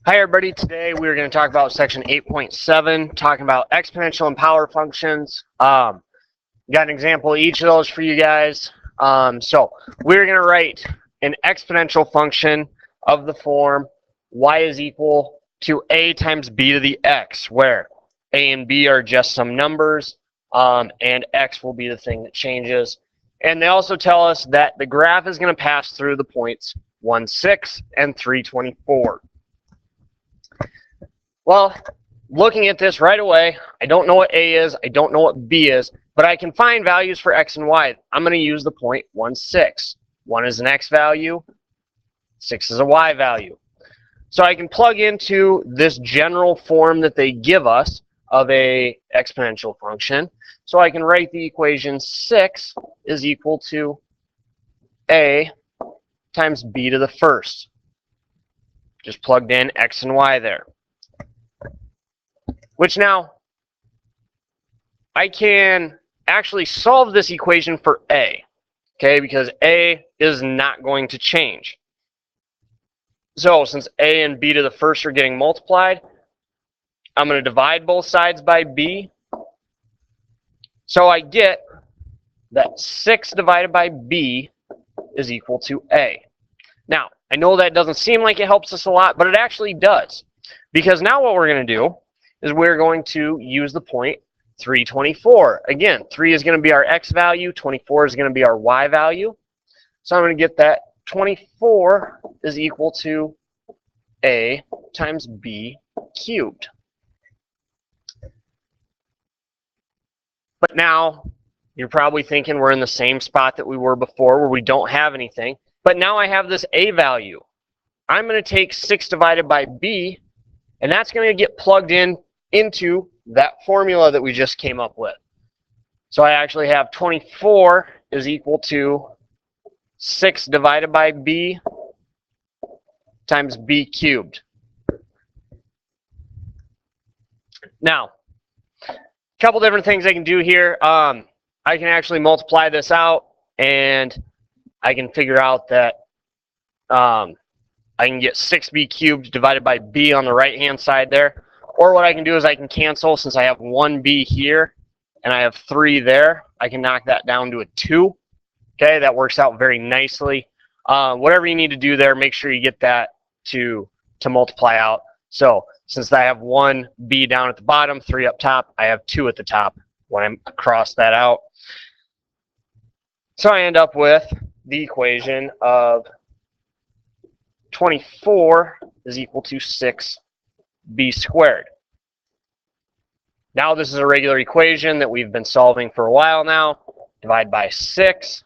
Hi everybody, today we're going to talk about section 8.7, talking about exponential and power functions. Got an example of each of those for you guys. So we're going to write an exponential function of the form y is equal to a times b to the x, where a and b are just some numbers, and x will be the thing that changes. And they also tell us that the graph is going to pass through the points 1, 6, and 324. Well, looking at this right away, I don't know what A is, I don't know what B is, but I can find values for X and Y. I'm going to use the point 1, 6. 1 is an X value, 6 is a Y value. So I can plug into this general form that they give us of a exponential function. So I can write the equation 6 is equal to A times B to the first. Just plugged in X and Y there. Which now, I can actually solve this equation for A, okay, because A is not going to change. So since A and B to the first are getting multiplied, I'm going to divide both sides by B. So I get that 6 divided by B is equal to A. Now, I know that doesn't seem like it helps us a lot, but it actually does. Because now what we're going to do is we're going to use the point 324. Again, 3 is going to be our x value, 24 is going to be our y value. So I'm going to get that 24 is equal to a times b cubed. But now you're probably thinking we're in the same spot that we were before where we don't have anything. But now I have this a value. I'm going to take 6 divided by b, and that's going to get plugged in into that formula that we just came up with. So I actually have 24 is equal to 6 divided by b times b cubed. Now, a couple different things I can do here. I can actually multiply this out, and I can figure out that I can get 6b cubed divided by b on the right-hand side there. Or what I can do is I can cancel, since I have 1b here and I have 3 there. I can knock that down to a 2. Okay, that works out very nicely. Whatever you need to do there, make sure you get that to multiply out. So since I have 1b down at the bottom, 3 up top, I have 2 at the top when I cross that out. So I end up with the equation of 24 is equal to 6b squared. Now this is a regular equation that we've been solving for a while now. Divide by 6.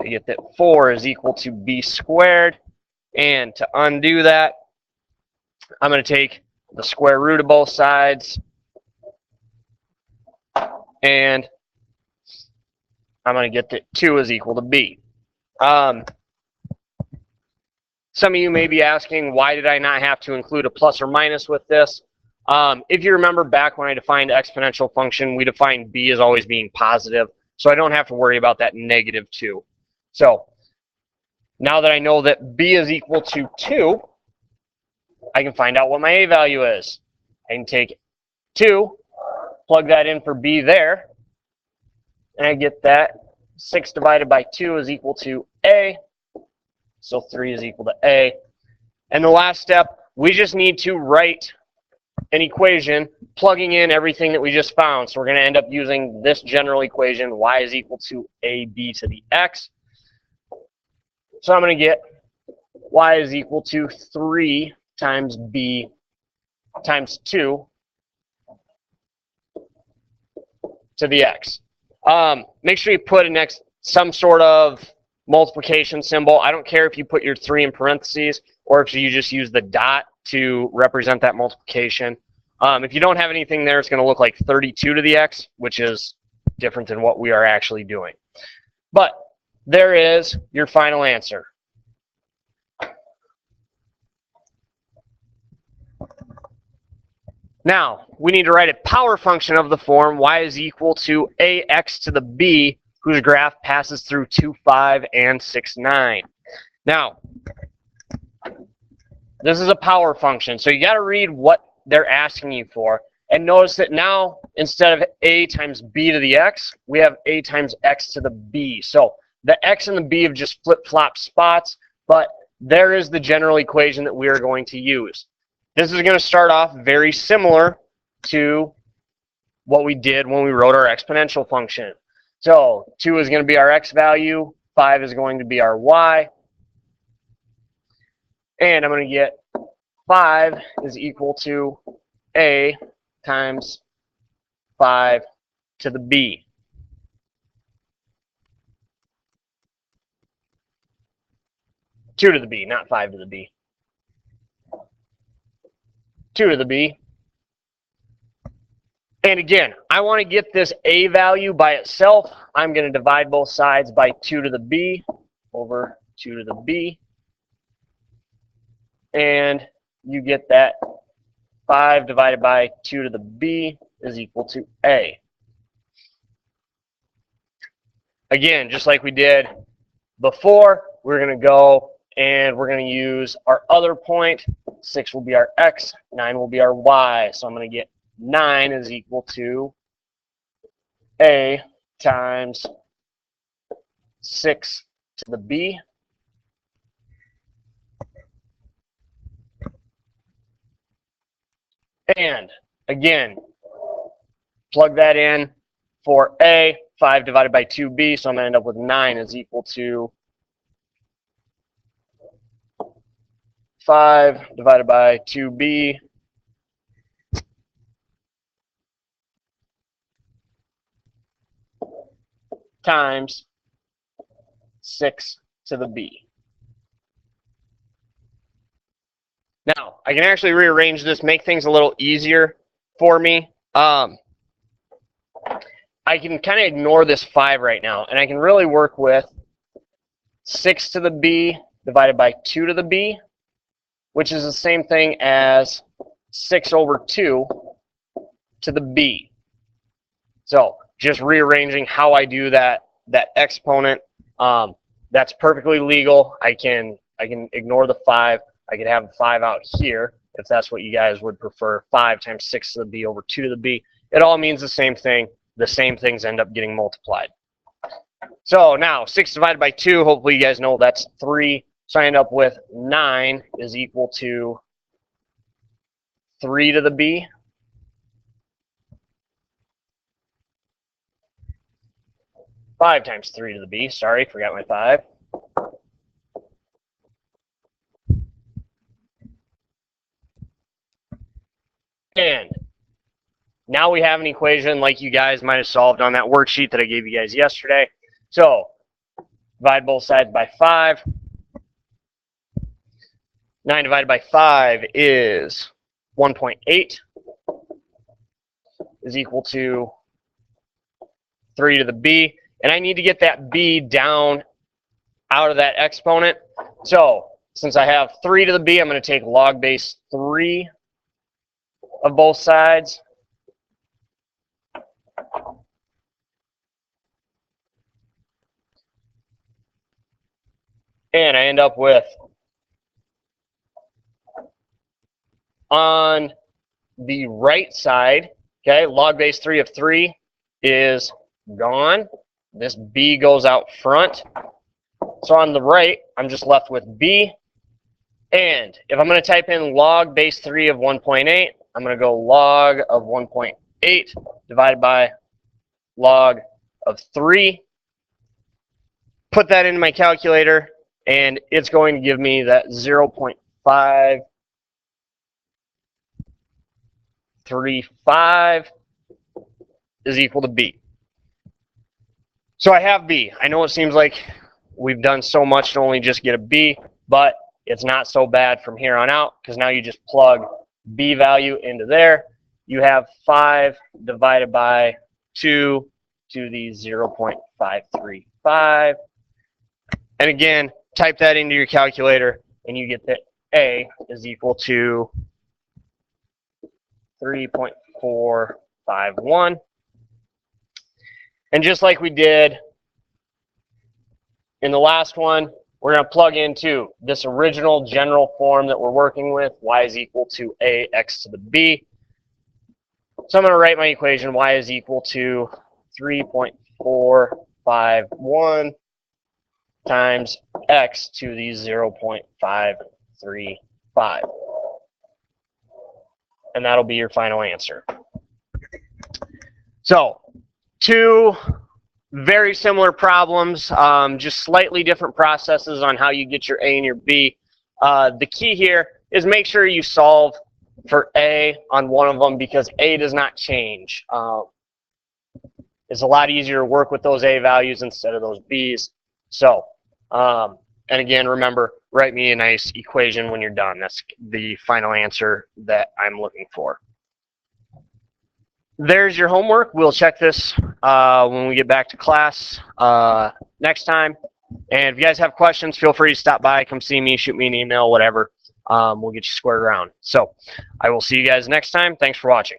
I get that 4 is equal to b squared. And to undo that, I'm going to take the square root of both sides. And I'm going to get that 2 is equal to b. Some of you may be asking, why did I not have to include a plus or minus with this? If you remember back when I defined exponential function, we defined b as always being positive, so I don't have to worry about that negative 2. So now that I know that b is equal to 2, I can find out what my a value is. I can take 2, plug that in for b there, and I get that 6 divided by 2 is equal to a. So 3 is equal to a. And the last step, we just need to write an equation plugging in everything that we just found. So we're going to end up using this general equation, y is equal to ab to the x. So I'm going to get y is equal to 3 times b times 2 to the x. Make sure you put some sort of multiplication symbol. I don't care if you put your 3 in parentheses or if you just use the dot to represent that multiplication. If you don't have anything there, it's going to look like 32 to the x, which is different than what we are actually doing. But there is your final answer. Now, we need to write a power function of the form y is equal to ax to the b, whose graph passes through 2, 5, and 6, 9. Now, This is a power function, so you got to read what they're asking you for. And notice that now, instead of a times b to the x, we have a times x to the b. So the x and the b have just flip-flopped spots, but there is the general equation that we are going to use. This is going to start off very similar to what we did when we wrote our exponential function. So 2 is going to be our x value, 5 is going to be our y, and I'm going to get 5 is equal to a times 5 to the b. Two to the b, not 5 to the b. 2 to the b. And again, I want to get this a value by itself. I'm going to divide both sides by 2 to the b over 2 to the b. And you get that 5 divided by 2 to the b is equal to a. Again, just like we did before, we're going to go and we're going to use our other point. 6 will be our x, 9 will be our y. So I'm going to get 9 is equal to a times 6 to the b. And again, plug that in for a, 5 divided by 2b, so I'm going to end up with 9 is equal to 5 divided by 2b times 6 to the b. Now, I can actually rearrange this, make things a little easier for me. I can kind of ignore this 5 right now, and I can really work with 6 to the b divided by 2 to the b, which is the same thing as 6 over 2 to the b. So just rearranging how I do that exponent, that's perfectly legal. I can ignore the 5. I could have 5 out here if that's what you guys would prefer. 5 times 6 to the b over 2 to the b. It all means the same thing. The same things end up getting multiplied. So now 6 divided by 2, hopefully you guys know that's 3. So I end up with 9 is equal to 3 to the b. Five times 3 to the b. Sorry, forgot my 5. And now we have an equation like you guys might have solved on that worksheet that I gave you guys yesterday. So divide both sides by 5. 9 divided by 5 is 1.8 is equal to 3 to the b. And I need to get that b down out of that exponent. So since I have 3 to the b, I'm going to take log base 3 of both sides. And I end up with, on the right side, okay, log base 3 of 3 is gone. This b goes out front. So on the right, I'm just left with b. And if I'm going to type in log base 3 of 1.8, I'm going to go log of 1.8 divided by log of 3. Put that into my calculator, and it's going to give me that 0.535 is equal to b. So I have b. I know it seems like we've done so much to only just get a b, but it's not so bad from here on out, because now you just plug b value into there. You have 5 divided by 2 to the 0.535. And again, type that into your calculator, and you get that a is equal to 3.451. And just like we did in the last one, we're going to plug into this original general form that we're working with, y is equal to ax to the b. So I'm going to write my equation, y is equal to 3.451 times x to the 0.535. And that'll be your final answer. So, two very similar problems, just slightly different processes on how you get your A and your B. The key here is make sure you solve for A on one of them because A does not change. It's a lot easier to work with those A values instead of those B's. So, and again, remember, write me a nice equation when you're done. That's the final answer that I'm looking for. There's your homework. We'll check this when we get back to class next time. And if you guys have questions, feel free to stop by, come see me, shoot me an email, whatever. We'll get you squared around. So I will see you guys next time. Thanks for watching.